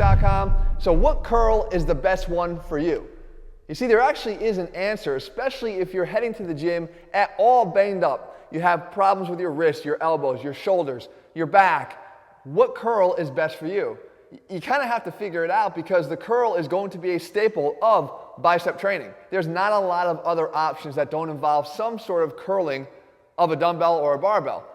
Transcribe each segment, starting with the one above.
ATHLEAN-X.com. So what curl is the best one for you? You see, there actually is an answer, especially if you're heading to the gym at all banged up. You have problems with your wrists, your elbows, your shoulders, your back. What curl is best for you? You kind of have to figure it out because the curl is going to be a staple of bicep training. There's not a lot of other options that don't involve some sort of curling of a dumbbell or a barbell.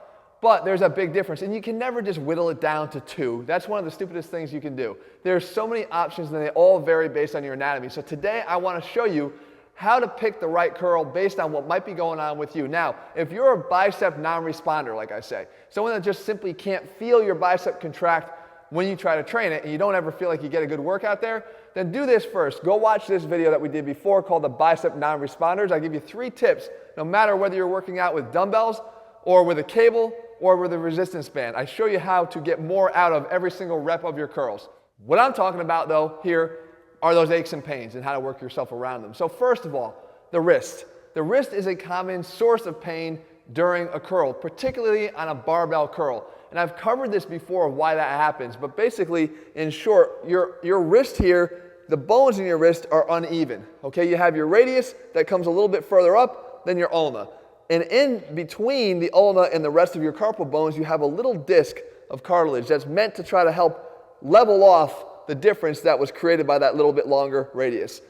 But there's a big difference, and you can never just whittle it down to two. That's one of the stupidest things you can do. There's so many options, and they all vary based on your anatomy. So today I want to show you how to pick the right curl based on what might be going on with you. Now, if you're a bicep non-responder, like I say, someone that just simply can't feel your bicep contract when you try to train it, and you don't ever feel like you get a good workout there, then do this first. Go watch this video that we did before called the bicep non-responders. I give you 3 tips, no matter whether you're working out with dumbbells or with a cable or with a resistance band. I show you how to get more out of every single rep of your curls. What I'm talking about though here are those aches and pains and how to work yourself around them. So first of all, the wrist. The wrist is a common source of pain during a curl, particularly on a barbell curl. And I've covered this before of why that happens, but basically, in short, your wrist here, the bones in your wrist are uneven. Okay, you have your radius that comes a little bit further up than your ulna. And in between the ulna and the rest of your carpal bones, you have a little disc of cartilage that's meant to try to help level off the difference that was created by that little bit longer radius.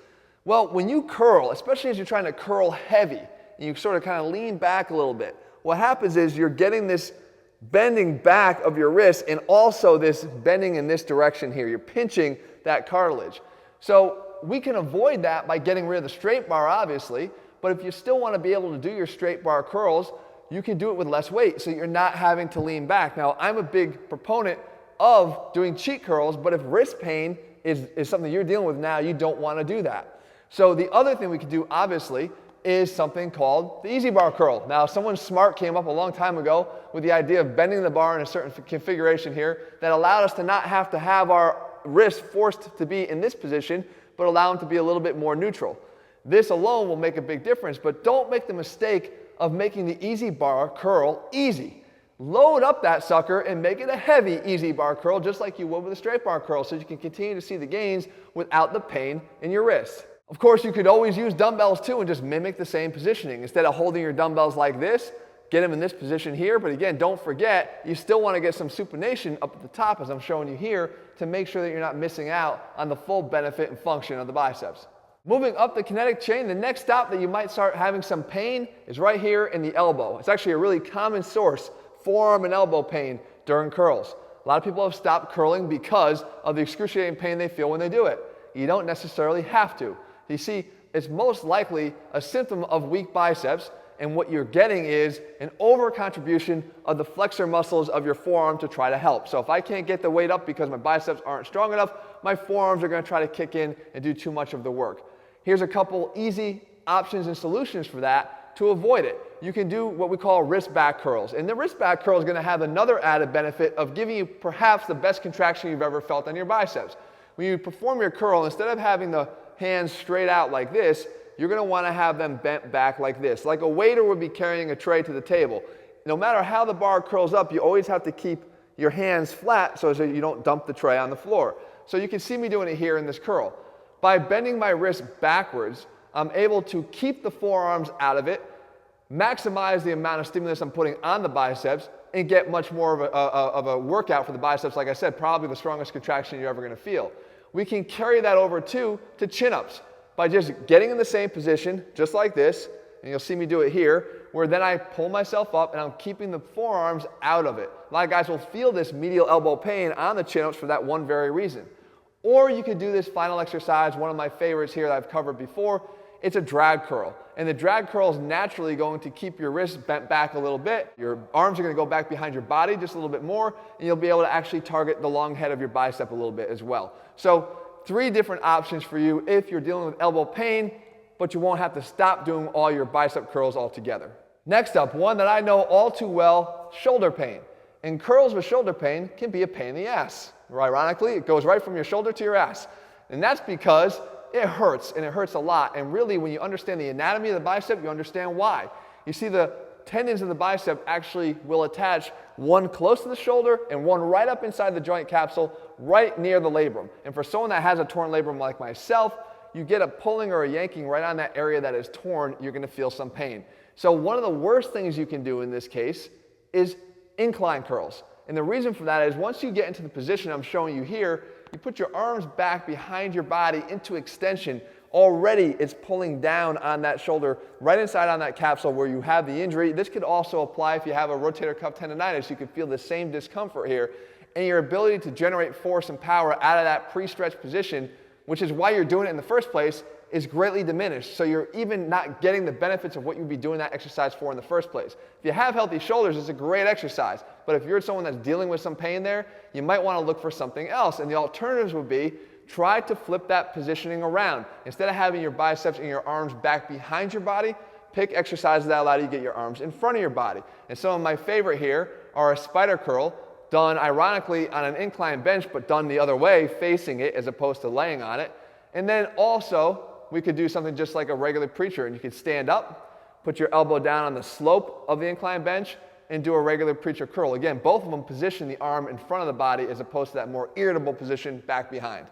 Well, when you curl, especially as you're trying to curl heavy, and you sort of kind of lean back a little bit, what happens is you're getting this bending back of your wrist and also this bending in this direction here. You're pinching that cartilage. So we can avoid that by getting rid of the straight bar, obviously, but if you still want to be able to do your straight bar curls, you can do it with less weight so you're not having to lean back. Now, I'm a big proponent of doing cheat curls, but if wrist pain is something you're dealing with now, you don't want to do that. So the other thing we could do, obviously, is something called the easy bar curl. Now, someone smart came up a long time ago with the idea of bending the bar in a certain configuration here that allowed us to not have to have our wrist forced to be in this position, but allow them to be a little bit more neutral. This alone will make a big difference, but don't make the mistake of making the easy bar curl easy. Load up that sucker and make it a heavy easy bar curl just like you would with a straight bar curl so you can continue to see the gains without the pain in your wrist. Of course, you could always use dumbbells too and just mimic the same positioning. Instead of holding your dumbbells like this, get them in this position here. But again, don't forget, you still want to get some supination up at the top as I'm showing you here to make sure that you're not missing out on the full benefit and function of the biceps. Moving up the kinetic chain, the next stop that you might start having some pain is right here in the elbow. It's actually a really common source, forearm and elbow pain during curls. A lot of people have stopped curling because of the excruciating pain they feel when they do it. You don't necessarily have to. You see, it's most likely a symptom of weak biceps, and what you're getting is an over-contribution of the flexor muscles of your forearm to try to help. So if I can't get the weight up because my biceps aren't strong enough, my forearms are going to try to kick in and do too much of the work. Here's a couple easy options and solutions for that to avoid it. You can do what we call wrist back curls. And the wrist back curl is going to have another added benefit of giving you perhaps the best contraction you've ever felt on your biceps. When you perform your curl, instead of having the hands straight out like this, you're going to want to have them bent back like this, like a waiter would be carrying a tray to the table. No matter how the bar curls up, you always have to keep your hands flat so that you don't dump the tray on the floor. So you can see me doing it here in this curl. By bending my wrist backwards, I'm able to keep the forearms out of it, maximize the amount of stimulus I'm putting on the biceps, and get much more of a workout for the biceps. Like I said, probably the strongest contraction you're ever going to feel. We can carry that over too to chin-ups by just getting in the same position, just like this, and you'll see me do it here, where then I pull myself up and I'm keeping the forearms out of it. A lot of guys will feel this medial elbow pain on the chin-ups for that one very reason. Or you could do this final exercise, one of my favorites here that I've covered before. It's a drag curl. And the drag curl is naturally going to keep your wrists bent back a little bit. Your arms are going to go back behind your body just a little bit more, and you'll be able to actually target the long head of your bicep a little bit as well. So 3 different options for you if you're dealing with elbow pain, but you won't have to stop doing all your bicep curls altogether. Next up, one that I know all too well, shoulder pain. And curls with shoulder pain can be a pain in the ass. Or ironically, it goes right from your shoulder to your ass. And that's because it hurts, and it hurts a lot. And really, when you understand the anatomy of the bicep, you understand why. You see, the tendons of the bicep actually will attach one close to the shoulder and one right up inside the joint capsule, right near the labrum. And for someone that has a torn labrum like myself, you get a pulling or a yanking right on that area that is torn, you're gonna feel some pain. So one of the worst things you can do in this case is incline curls. And the reason for that is once you get into the position I'm showing you here, you put your arms back behind your body into extension. Already it's pulling down on that shoulder, right inside on that capsule where you have the injury. This could also apply if you have a rotator cuff tendonitis. You could feel the same discomfort here. And your ability to generate force and power out of that pre-stretched position, which is why you're doing it in the first place, is greatly diminished. So you're even not getting the benefits of what you'd be doing that exercise for in the first place. If you have healthy shoulders, it's a great exercise. But if you're someone that's dealing with some pain there, you might want to look for something else. And the alternatives would be try to flip that positioning around. Instead of having your biceps and your arms back behind your body, pick exercises that allow you to get your arms in front of your body. And some of my favorite here are a spider curl, done ironically on an incline bench, but done the other way, facing it as opposed to laying on it. And then also, we could do something just like a regular preacher, and you could stand up, put your elbow down on the slope of the incline bench, and do a regular preacher curl. Again, both of them position the arm in front of the body as opposed to that more irritable position back behind.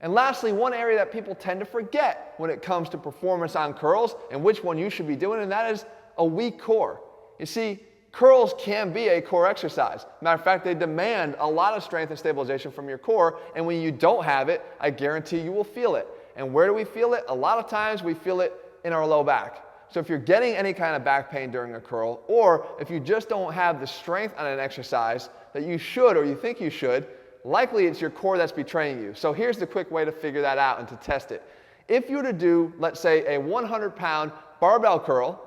And lastly, one area that people tend to forget when it comes to performance on curls and which one you should be doing, and that is a weak core. You see, curls can be a core exercise. Matter of fact, they demand a lot of strength and stabilization from your core, and when you don't have it, I guarantee you will feel it. And where do we feel it? A lot of times we feel it in our low back. So if you're getting any kind of back pain during a curl, or if you just don't have the strength on an exercise that you should or you think you should, likely it's your core that's betraying you. So here's the quick way to figure that out and to test it. If you were to do, let's say, a 100-pound barbell curl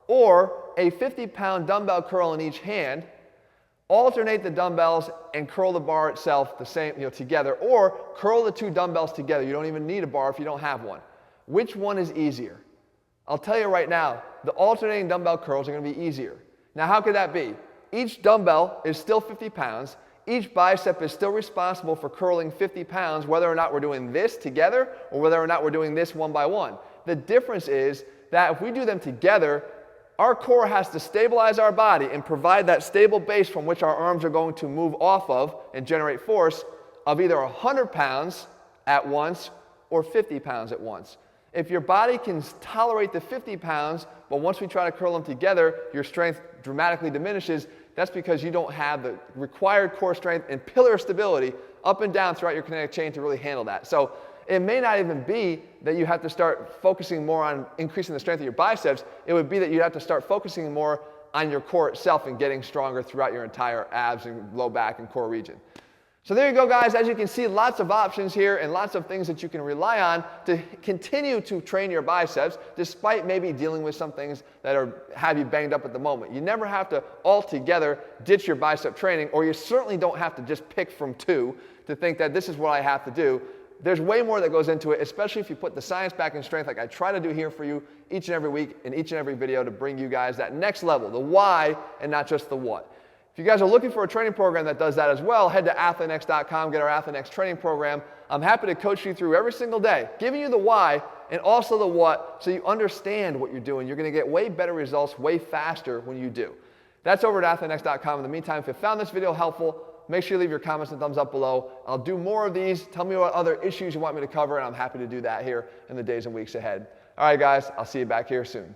or a 50-pound dumbbell curl in each hand, alternate the dumbbells and curl the bar itself the same, together, or curl the two dumbbells together. You don't even need a bar if you don't have one. Which one is easier? I'll tell you right now, the alternating dumbbell curls are going to be easier. Now, how could that be? Each dumbbell is still 50 pounds. Each bicep is still responsible for curling 50 pounds, whether or not we're doing this together or whether or not we're doing this one by one. The difference is that if we do them together, our core has to stabilize our body and provide that stable base from which our arms are going to move off of and generate force of either 100 pounds at once or 50 pounds at once. If your body can tolerate the 50 pounds, but once we try to curl them together, your strength dramatically diminishes, that's because you don't have the required core strength and pillar stability up and down throughout your kinetic chain to really handle that. So it may not even be that you have to start focusing more on increasing the strength of your biceps. It would be that you have to start focusing more on your core itself and getting stronger throughout your entire abs and low back and core region. So there you go, guys. As you can see, lots of options here and lots of things that you can rely on to continue to train your biceps despite maybe dealing with some things that have you banged up at the moment. You never have to altogether ditch your bicep training, or you certainly don't have to just pick from two to think that this is what I have to do. There's way more that goes into it, especially if you put the science back in strength like I try to do here for you each and every week in each and every video to bring you guys that next level, the why and not just the what. If you guys are looking for a training program that does that as well, head to ATHLEAN-X.com, get our ATHLEAN-X training program. I'm happy to coach you through every single day, giving you the why and also the what so you understand what you're doing. You're going to get way better results way faster when you do. That's over at ATHLEAN-X.com. In the meantime, if you found this video helpful, make sure you leave your comments and thumbs up below. I'll do more of these. Tell me what other issues you want me to cover, and I'm happy to do that here in the days and weeks ahead. All right, guys, I'll see you back here soon.